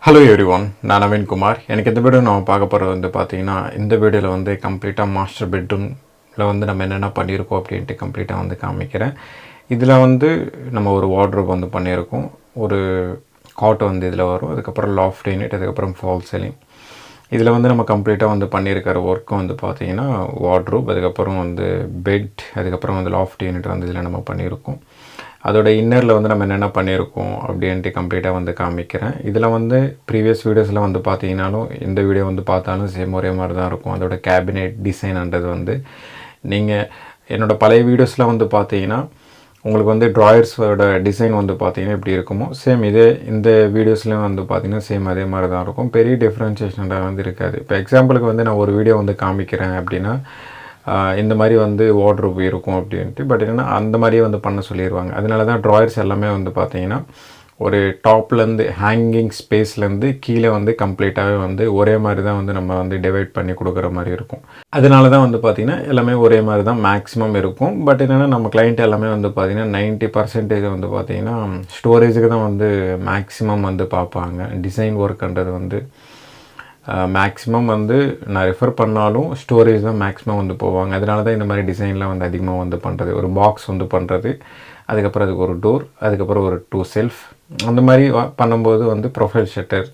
Hello everyone, N.NAVEEN KUMAR. எனக்கு இந்த video நான் பார்க்க போகிறது வந்து பார்த்தீங்கன்னா இந்த வீடியோவில் வந்து கம்ப்ளீட்டாக மாஸ்டர் பெட்ரூமில் வந்து நம்ம என்னென்ன பண்ணியிருக்கோம் அப்படின்ட்டு கம்ப்ளீட்டாக வந்து காமிக்கிறேன். இதில் வந்து நம்ம ஒரு வார்ட்ரோப் வந்து பண்ணியிருக்கோம், ஒரு காட் வந்து இதில் வரும், அதுக்கப்புறம் லாஃப்ட் யூனிட், அதுக்கப்புறம் ஃபால் சீலிங். இதில் வந்து நம்ம கம்ப்ளீட்டாக வந்து பண்ணியிருக்கிற ஒர்க்கு வந்து பார்த்தீங்கன்னா வார்ட்ரோப், அதுக்கப்புறம் வந்து பெட், அதுக்கப்புறம் வந்து லாஃப்ட் யூனிட் வந்து இதில் நம்ம பண்ணியிருக்கோம். அதோட இன்னரில் வந்து நம்ம என்னென்ன பண்ணியிருக்கோம் அப்படின்ட்டு கம்ப்ளீட்டாக வந்து காமிக்கிறேன். இதில் வந்து ப்ரீவியஸ் வீடியோஸில் வந்து பார்த்தீங்கன்னாலும் இந்த வீடியோ வந்து பார்த்தாலும் சேம் ஒரே மாதிரி தான் இருக்கும். அதோட கேபினெட் டிசைன்ன்றது வந்து நீங்கள் என்னோடய பழைய வீடியோஸில் வந்து பார்த்தீங்கன்னா உங்களுக்கு வந்து ட்ராயர்ஸோட டிசைன் வந்து பார்த்தீங்கன்னா எப்படி இருக்குமோ சேம் இதே இந்த வீடியோஸ்லேயும் வந்து பார்த்தீங்கன்னா சேம் அதே மாதிரி தான் இருக்கும். பெரிய டிஃப்ரென்ஷியேஷனாக வந்து இருக்காது. இப்போ எக்ஸாம்பிளுக்கு வந்து நான் ஒரு வீடியோ வந்து காமிக்கிறேன் அப்படின்னா இந்த மாதிரி வந்து வார்ட்ரோப் இருக்கும் அப்படின்ட்டு, பட் என்னென்னா அந்த மாதிரியே வந்து பண்ண சொல்லிடுவாங்க. அதனால தான் ட்ராயர்ஸ் எல்லாமே வந்து பார்த்தீங்கன்னா ஒரு டாப்லேருந்து ஹேங்கிங் ஸ்பேஸ்லேருந்து கீழே வந்து கம்ப்ளீட்டாகவே வந்து ஒரே மாதிரி தான் வந்து நம்ம வந்து டிவைட் பண்ணி கொடுக்குற மாதிரி இருக்கும். அதனால தான் வந்து பார்த்திங்கன்னா எல்லாமே ஒரே மாதிரி தான் மேக்ஸிமம் இருக்கும். பட் என்னென்னா நம்ம கிளைண்ட் எல்லாமே வந்து பார்த்திங்கன்னா 90% வந்து பார்த்திங்கன்னா ஸ்டோரேஜுக்கு தான் வந்து மேக்ஸிமம் வந்து பார்ப்பாங்க. டிசைன் ஒர்க்குன்றது வந்து மேக்ஸிமம் வந்து நான் ரெஃபர் பண்ணாலும் ஸ்டோரேஜ் தான் மேக்ஸிமம் வந்து போவாங்க. அதனால தான் இந்த மாதிரி டிசைன்லாம் வந்து அதிகமாக வந்து பண்ணுறது. ஒரு பாக்ஸ் வந்து பண்ணுறது, அதுக்கப்புறம் அதுக்கு ஒரு டோர், அதுக்கப்புறம் ஒரு 2 செல்ஃப், அந்த மாதிரி பண்ணும்போது வந்து ப்ரொஃபைல் ஷட்டர்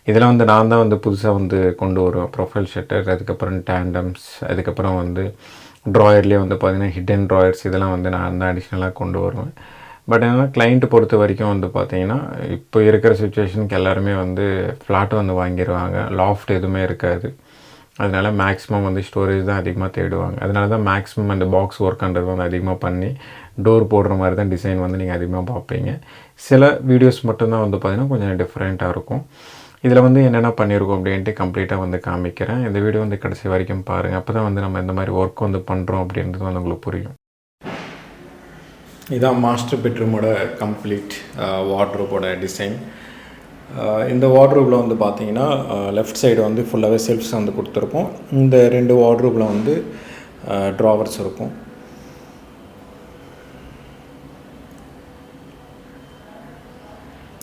இதெல்லாம் வந்து நான் தான் வந்து புதுசாக வந்து கொண்டு வருவேன். ப்ரொஃபைல் ஷட்டர், அதுக்கப்புறம் டேண்டம்ஸ், அதுக்கப்புறம் வந்து ட்ராயர்லேயே வந்து பார்த்திங்கன்னா ஹிடன் ட்ராயர்ஸ், இதெல்லாம் வந்து நான் தான் அடிஷ்னலாக கொண்டு வருவேன். பட் என்னென்னா கிளைண்ட்டு பொறுத்த வரைக்கும் வந்து பார்த்திங்கன்னா இப்போ இருக்கிற சுச்சுவேஷனுக்கு எல்லாருமே வந்து ஃப்ளாட் வந்து வாங்கிடுவாங்க, லாஃப்ட் எதுவுமே இருக்காது. அதனால மேக்ஸிமம் வந்து ஸ்டோரேஜ் தான் அதிகமாக தேடுவாங்க. அதனால தான் மேக்ஸிமம் அந்த பாக்ஸ் ஒர்க்குன்றது வந்து அதிகமாக பண்ணி டோர் போடுற மாதிரி தான் டிசைன் வந்து நீங்கள் அதிகமாக பார்ப்பீங்க. சில வீடியோஸ் மட்டும்தான் வந்து பார்த்திங்கன்னா கொஞ்சம் டிஃப்ரெண்ட்டாக இருக்கும். இதில் வந்து என்னென்ன பண்ணியிருக்கோம் அப்படின்ட்டு கம்ப்ளீட்டாக வந்து காமிக்கிறேன். இந்த வீடியோ வந்து கடைசி வரைக்கும் பாருங்கள். அப்போ தான் வந்து நம்ம இந்த மாதிரி ஒர்க் வந்து பண்ணுறோம் அப்படின்றது வந்து உங்களுக்கு புரியும். இதான் மாஸ்டர் பெட்ரூமோட கம்ப்ளீட் வார்ட்ரோபோட டிசைன். இந்த வார்ட்ரோப்பில் வந்து பார்த்தீங்கன்னா லெஃப்ட் சைடு வந்து ஃபுல்லாகவே செல்ஃப்ஸ் வந்து கொடுத்துருப்போம். இந்த 2 வார்ட்ரோப்பில் வந்து ட்ராவர்ஸ் இருக்கும்.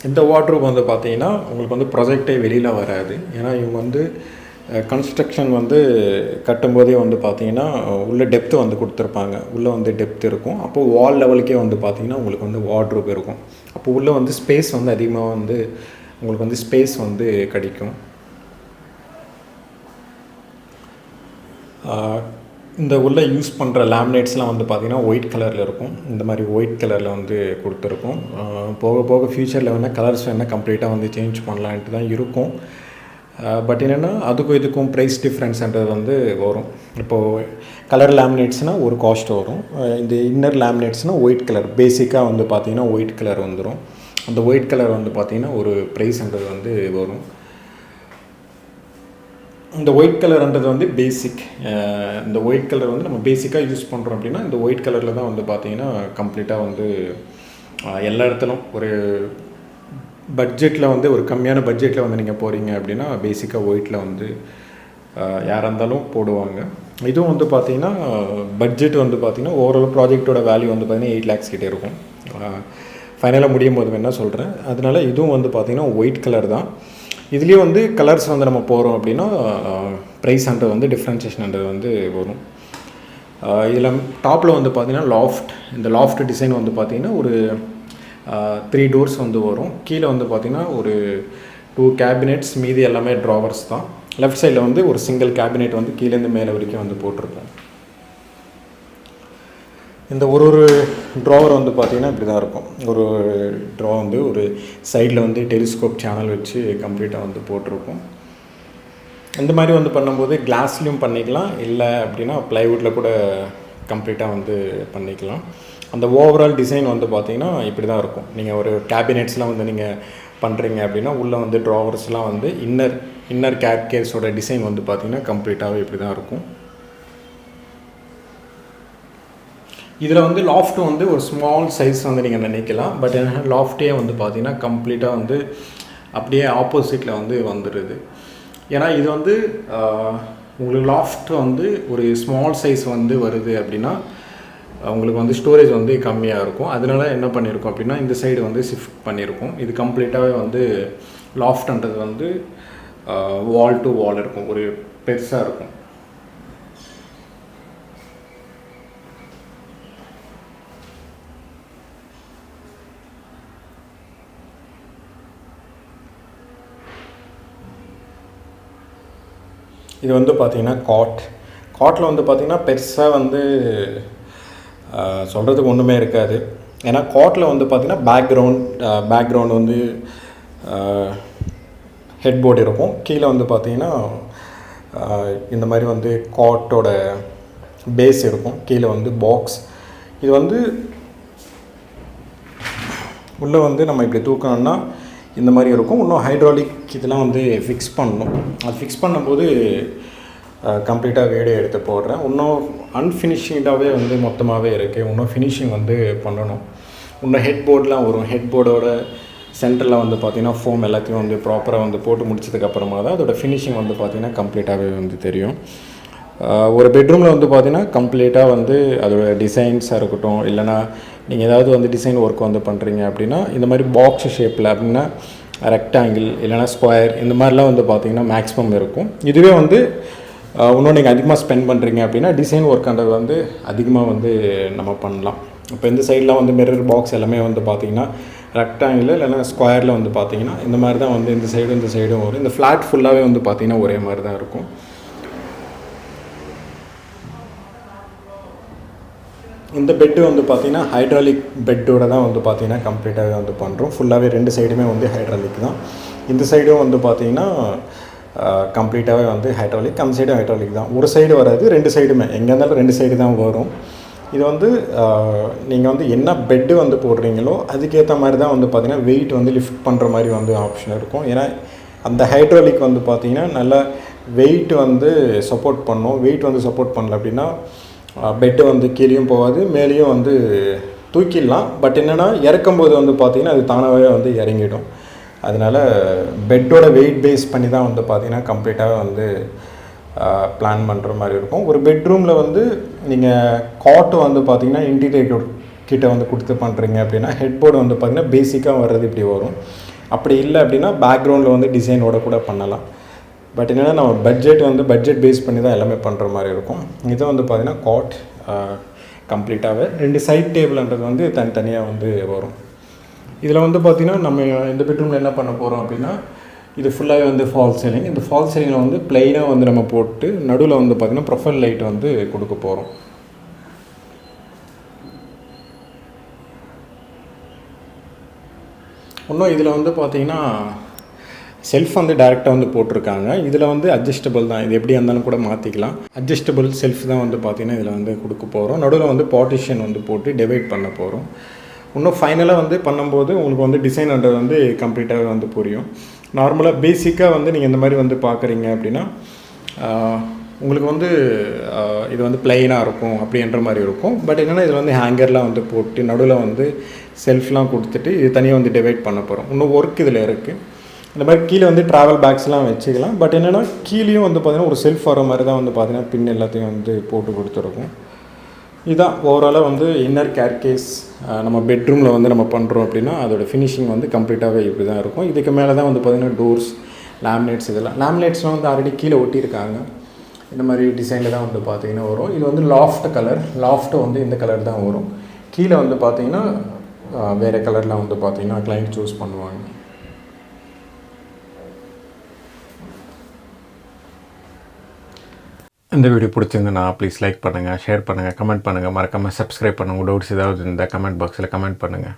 இந்த வார்ட்ரோப் வந்து பார்த்தீங்கன்னா உங்களுக்கு வந்து ப்ராஜெக்டே வெளியில் வராது. ஏன்னா இவங்க வந்து கன்ஸ்ட்ரக்ஷன் வந்து கட்டும்போதே வந்து பார்த்திங்கன்னா உள்ளே டெப்த்து வந்து கொடுத்துருப்பாங்க. உள்ளே வந்து டெப்த் இருக்கும். அப்போது வால் லெவலுக்கே வந்து பார்த்திங்கன்னா உங்களுக்கு வந்து வார்ட்ரோப் இருக்கும். அப்போது உள்ளே வந்து ஸ்பேஸ் வந்து அதிகமாக வந்து உங்களுக்கு வந்து ஸ்பேஸ் வந்து கிடைக்கும். இந்த உள்ளே யூஸ் பண்ணுற லேமினேட்ஸ்லாம் வந்து பார்த்திங்கன்னா ஒயிட் கலரில் இருக்கும். இந்த மாதிரி ஒயிட் கலரில் வந்து கொடுத்துருக்கும். போக போக ஃப்யூச்சரில் வேணால் கலர்ஸ் வேணால் கம்ப்ளீட்டாக வந்து சேஞ்ச் பண்ணலான்ட்டு தான் இருக்கும். பட் என்னென்னா அதுக்கும் இதுக்கும் ப்ரைஸ் டிஃப்ரென்ஸ்ன்றது வந்து வரும். இப்போது கலர் லேமினேட்ஸ்னால் ஒரு காஸ்ட் வரும். இந்த இன்னர் லேமினேட்ஸ்னால் ஒயிட் கலர் பேசிக்காக வந்து பார்த்திங்கன்னா ஒயிட் கலர் வந்துடும். அந்த ஒயிட் கலர் வந்து பார்த்திங்கன்னா ஒரு ப்ரைஸ்ன்றது வந்து வரும். இந்த ஒயிட் கலர்ன்றது வந்து பேசிக். இந்த ஒயிட் கலர் வந்து நம்ம பேசிக்காக யூஸ் பண்ணுறோம் அப்படின்னா இந்த ஒயிட் கலரில் தான் வந்து பார்த்திங்கன்னா கம்ப்ளீட்டாக வந்து எல்லா இடத்துலும் ஒரு பட்ஜெட்டில் வந்து ஒரு கம்மியான பட்ஜெட்டில் வந்து நீங்கள் போகிறீங்க அப்படின்னா பேசிக்காக ஒயிட்டில் வந்து யாராக இருந்தாலும் போடுவாங்க. இதுவும் வந்து பார்த்திங்கன்னா பட்ஜெட் வந்து பார்த்திங்கன்னா ஓவரால் ப்ராஜெக்டோட வேல்யூ வந்து பார்த்திங்கன்னா 8 lakhs கிட்டே இருக்கும். ஃபைனலாக முடியும் போது வேணால் சொல்கிறேன். அதனால் இதுவும் வந்து பார்த்திங்கன்னா ஒயிட் கலர் தான். இதுலேயே வந்து கலர்ஸ் வந்து நம்ம போகிறோம் அப்படின்னா ப்ரைஸ்ன்றது வந்து டிஃப்ரென்ஷியேஷன்ன்றது வந்து வரும். இதில் டாப்பில் வந்து பார்த்திங்கன்னா லாஃப்ட், இந்த லாஃப்ட் டிசைன் வந்து பார்த்திங்கன்னா ஒரு 3 டோர்ஸ் வந்து வரும். கீழே வந்து பார்த்திங்கன்னா ஒரு 2 கேபினெட்ஸ், மீதி எல்லாமே ட்ராவர்ஸ் தான். லெஃப்ட் சைடில் வந்து ஒரு சிங்கிள் கேபினெட் வந்து கீழேருந்து மேலே வரைக்கும் வந்து போட்டிருப்போம். இந்த ஒரு ட்ராவர் வந்து பார்த்திங்கன்னா இப்படி தான் இருக்கும். ஒரு ட்ரா வந்து ஒரு சைடில் வந்து டெலிஸ்கோப் சேனல் வச்சு கம்ப்ளீட்டாக வந்து போட்டிருப்போம். இந்த மாதிரி வந்து பண்ணும்போது கிளாஸ்லேயும் பண்ணிக்கலாம், இல்லை அப்படின்னா ப்ளைவுட்டில் கூட கம்ப்ளீட்டாக வந்து பண்ணிக்கலாம். அந்த ஓவரால் டிசைன் வந்து பார்த்திங்கன்னா இப்படி தான் இருக்கும். நீங்கள் ஒரு கேபினெட்ஸ்லாம் வந்து நீங்கள் பண்ணுறீங்க அப்படின்னா உள்ளே வந்து ட்ராவர்ஸ்லாம் வந்து இன்னர் கேர்கேஸோட டிசைன் வந்து பார்த்திங்கன்னா கம்ப்ளீட்டாகவே இப்படி தான் இருக்கும். இதில் வந்து லாஃப்ட்டு வந்து ஒரு ஸ்மால் சைஸ் வந்து நீங்கள் நினைக்கலாம். பட் என்ன லாஃப்டே வந்து பார்த்திங்கன்னா கம்ப்ளீட்டாக வந்து அப்படியே ஆப்போசிட்டில் வந்து வந்துடுது. ஏன்னா இது வந்து உங்களுக்கு லாஃப்ட் வந்து ஒரு ஸ்மால் சைஸ் வந்து வருது அப்படின்னா உங்களுக்கு வந்து ஸ்டோரேஜ் வந்து கம்மியாக இருக்கும். அதனால என்ன பண்ணியிருக்கோம் அப்படின்னா இந்த சைடு வந்து ஷிஃப்ட் பண்ணியிருக்கோம். இது கம்ப்ளீட்டாகவே வந்து லாஃப்ட்ன்றது வந்து வால் டு வால் இருக்கும், ஒரு பெருசாக இருக்கும். இது வந்து பார்த்திங்கன்னா காட்டில் வந்து பார்த்திங்கன்னா பெருசாக வந்து சொல்கிறதுக்கு ஒன்றுமே இருக்காது. ஏன்னா காட்டில் வந்து பார்த்திங்கன்னா பேக்ரவுண்ட் வந்து ஹெட்போர்டு இருக்கும். கீழே வந்து பார்த்திங்கன்னா இந்த மாதிரி வந்து காட்டோட பேஸ் இருக்கும். கீழே வந்து பாக்ஸ். இது வந்து உள்ளே வந்து நம்ம இப்படி தூக்கணும்னா இந்த மாதிரி இருக்கும். இன்னும் ஹைட்ராலிக் இதெல்லாம் வந்து ஃபிக்ஸ் பண்ணணும். அது ஃபிக்ஸ் பண்ணும்போது கம்ப்ளீட்டாக வீடியோ எடுத்து போடுறேன். இன்னும் அன்ஃபினிஷிங்காகவே வந்து மொத்தமாகவே இருக்குது. இன்னும் ஃபினிஷிங் வந்து பண்ணணும். இன்னும் ஹெட்போர்டெலாம் வரும். ஹெட்போர்டோட சென்டரில் வந்து பார்த்திங்கன்னா ஃபோம் எல்லாத்தையும் வந்து ப்ராப்பராக வந்து போட்டு முடிச்சதுக்கப்புறமா தான் அதோட ஃபினிஷிங் வந்து பார்த்திங்கன்னா கம்ப்ளீட்டாகவே வந்து தெரியும். ஒரு பெட்ரூமில் வந்து பார்த்திங்கன்னா கம்ப்ளீட்டாக வந்து அதோட டிசைன்ஸாக இருக்கட்டும், இல்லைனா நீங்கள் ஏதாவது வந்து டிசைன் ஒர்க் வந்து பண்ணுறீங்க அப்படின்னா இந்த மாதிரி பாக்ஸ் ஷேப்பில் அப்படின்னா ரெக்டாங்கிள் இல்லைனா ஸ்கொயர் இந்த மாதிரிலாம் வந்து பார்த்திங்கன்னா மேக்ஸிமம் இருக்கும். இதுவே வந்து இன்னும் நீங்கள் அதிகமாக ஸ்பெண்ட் பண்ணுறீங்க அப்படின்னா டிசைன் ஒர்க்ன்றது வந்து அதிகமாக வந்து நம்ம பண்ணலாம். இப்போ இந்த சைடெலாம் வந்து மிரர் பாக்ஸ் எல்லாமே வந்து பார்த்திங்கன்னா ரெக்டாங்கிள் இல்லைனா ஸ்கொயரில் வந்து பார்த்திங்கன்னா இந்த மாதிரி தான் வந்து இந்த சைடும் வரும். இந்த ஃப்ளாட் ஃபுல்லாகவே வந்து பார்த்திங்கன்னா ஒரே மாதிரி தான் இருக்கும். இந்த பெட்டு வந்து பார்த்திங்கன்னா ஹைட்ராலிக் பெட்டோட தான் வந்து பார்த்திங்கன்னா கம்ப்ளீட்டாகவே வந்து பண்ணுறோம். ஃபுல்லாகவே 2 சைடுமே வந்து ஹைட்ராலிக் தான். இந்த சைடும் வந்து பார்த்திங்கன்னா கம்ப்ளீட்டாகவே வந்து ஹைட்ராலிக், அந்த சைடும் ஹைட்ராலிக் தான். ஒரு சைடு வராது, 2 சைடுமே எங்கே இருந்தாலும் 2 சைடு தான் வரும். இது வந்து நீங்கள் வந்து என்ன பெட்டு வந்து போடுறீங்களோ அதுக்கேற்ற மாதிரி தான் வந்து பார்த்திங்கன்னா வெயிட் வந்து லிஃப்ட் பண்ணுற மாதிரி வந்து ஆப்ஷன் இருக்கும். ஏன்னா அந்த ஹைட்ராலிக் வந்து பார்த்திங்கன்னா நல்லா வெயிட் வந்து சப்போர்ட் பண்ணும். வெயிட் வந்து சப்போர்ட் பண்ணல அப்படின்னா பெட்டு வந்து கீழேயும் போகாது, மேலேயும் வந்து தூக்கிடலாம். பட் என்னென்னா இறக்கும்போது வந்து பார்த்திங்கன்னா அது தானாகவே வந்து இறங்கிடும். அதனால் பெட்டோட வெயிட் பேஸ் பண்ணி தான் வந்து பார்த்திங்கன்னா கம்ப்ளீட்டாக வந்து பிளான் பண்ணுற மாதிரி இருக்கும். ஒரு பெட்ரூமில் வந்து நீங்கள் காட்டு வந்து பார்த்திங்கன்னா இன்டீரியர் கிட்ட வந்து கொடுத்து பண்ணுறீங்க அப்படின்னா ஹெட்போர்டு வந்து பார்த்திங்கன்னா பேசிக்காக வர்றது இப்படி வரும். அப்படி இல்லை அப்படின்னா பேக்ரவுண்டில் வந்து டிசைனோட கூட பண்ணலாம். பட் என்னென்னா நம்ம பட்ஜெட் பேஸ் பண்ணி தான் எல்லாமே பண்ணுற மாதிரி இருக்கும். இதை வந்து பார்த்திங்கன்னா காட் கம்ப்ளீட்டாகவே 2 சைட் டேபிள்ன்றது வந்து தனித்தனியாக வந்து வரும். இதில் வந்து பார்த்திங்கன்னா நம்ம இந்த பெட்ரூமில் என்ன பண்ண போகிறோம் அப்படின்னா இது ஃபுல்லாகவே வந்து ஃபால் சீலிங். இந்த ஃபால் சீலிங்கில் வந்து ப்ளைனாக வந்து நம்ம போட்டு நடுவில் வந்து பார்த்திங்கன்னா ப்ரொஃபைல் லைட் வந்து கொடுக்க போகிறோம். இன்னும் இதில் வந்து பார்த்திங்கன்னா செல்ஃப் வந்து டேரெக்டாக வந்து போட்டிருக்காங்க. இதில் வந்து அட்ஜஸ்டபிள் தான், இது எப்படி இருந்தாலும் கூட மாற்றிக்கலாம். அட்ஜஸ்டபிள் செல்ஃப் தான் வந்து பார்த்திங்கன்னா இதில் வந்து கொடுக்க போகிறோம். நடுவில் வந்து பார்ட்டிஷன் வந்து போட்டு டிவைட் பண்ண போகிறோம். இன்னும் ஃபைனலாக வந்து பண்ணும்போது உங்களுக்கு வந்து டிசைன்ன்றது வந்து கம்ப்ளீட்டாகவே வந்து புரியும். நார்மலாக பேசிக்காக வந்து நீங்கள் இந்த மாதிரி வந்து பார்க்குறீங்க அப்படின்னா உங்களுக்கு வந்து இது வந்து ப்ளைனாக இருக்கும் அப்படின்ற மாதிரி இருக்கும். பட் என்னென்னா இதில் வந்து ஹேங்கர்லாம் வந்து போட்டு நடுவில் வந்து செல்ஃப்லாம் கொடுத்துட்டு இது தனியாக வந்து டிவைட் பண்ண போகிறோம். இன்னும் ஒர்க் இதில் இருக்குது. இந்த மாதிரி கீழே வந்து ட்ராவல் பேக்ஸ்லாம் வச்சுக்கலாம். பட் என்னென்னா கீழேயும் வந்து பார்த்திங்கன்னா ஒரு செல்ஃப் வர மாதிரி தான் வந்து பார்த்திங்கன்னா பின் எல்லாத்தையும் வந்து போட்டு கொடுத்துருக்கும். இதுதான் ஓவராலாக வந்து இன்னர் கேர்கேஸ் நம்ம பெட்ரூமில் வந்து நம்ம பண்ணுறோம் அப்படின்னா அதோடய ஃபினிஷிங் வந்து கம்ப்ளீட்டாகவே இப்படி தான் இருக்கும். இதுக்கு மேலே தான் வந்து பார்த்திங்கன்னா டோர்ஸ், லேமினேட்ஸ் இதெல்லாம் லேமினேட்ஸ்லாம் வந்து ஆல்ரெடி கீழே ஒட்டியிருக்காங்க. இந்த மாதிரி டிசைனில் தான் வந்து பார்த்திங்கன்னா வரும். இது வந்து லாஃப்ட்டு வந்து இந்த கலர் தான் வரும். கீழே வந்து பார்த்திங்கன்னா வேறு கலரில் வந்து பார்த்திங்கன்னா கிளைண்ட் சூஸ் பண்ணுவாங்க. இந்த வீடியோ பிடிச்சிருந்தேன்னா ப்ளீஸ் லைக் பண்ணுங்கள், ஷேர் பண்ணுங்கள், கமெண்ட் பண்ணுங்கள், மறக்காமல் சப்ஸ்கிரைப் பண்ணுங்கள். டவுட்ஸ் ஏதாவது இந்த கமெண்ட் பாக்ஸில் கமெண்ட் பண்ணுங்கள்.